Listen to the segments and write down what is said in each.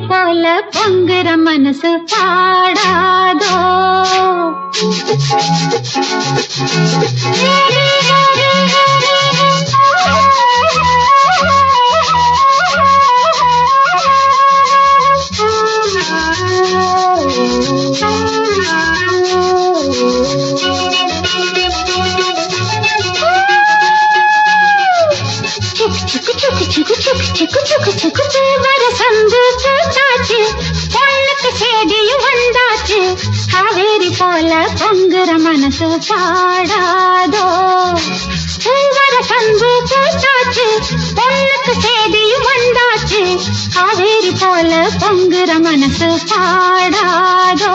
போல பொங்குற மனசு பாடாதோ வரசந்து பூத்தாச்சு பொண்ணுக்கு சேதியும் வந்தாச்சு காவேரி போல பொங்குற மனசு பாடாதோ வரசந்து பூத்தாச்சு பொண்ணுக்கு சேதியும் வந்தாச்சு காவேரி போல பொங்குற மனசு பாடாதோ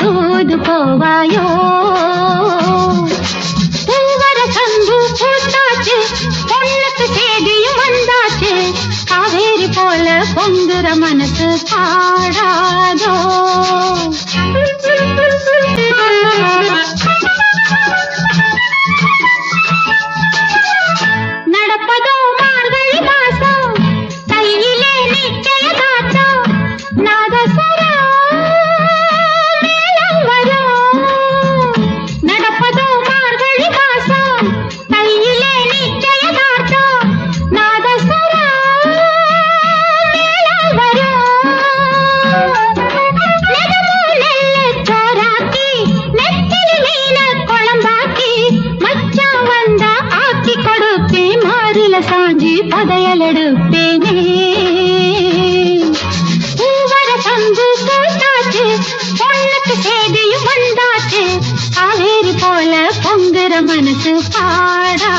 தூது போவாயோ பூவர சந்து பூத்தாச்சு பொண்ணுக்கு சேதியும் வந்தாச்சு காவேரி போல பொங்குற மனசு பாடாதோ நடப்பதோ மார்கழி மாசம் கையிலே நிச்சயதார்த்தம் நாதஸ்வரம் சாஞ்சி பதையல் எடுப்பேனே பூவர சந்து பூத்தாச்சு பொண்ணுக்கு சேதியும் வந்தாச்சு காவேரி போல பொங்குற மனசு பாடா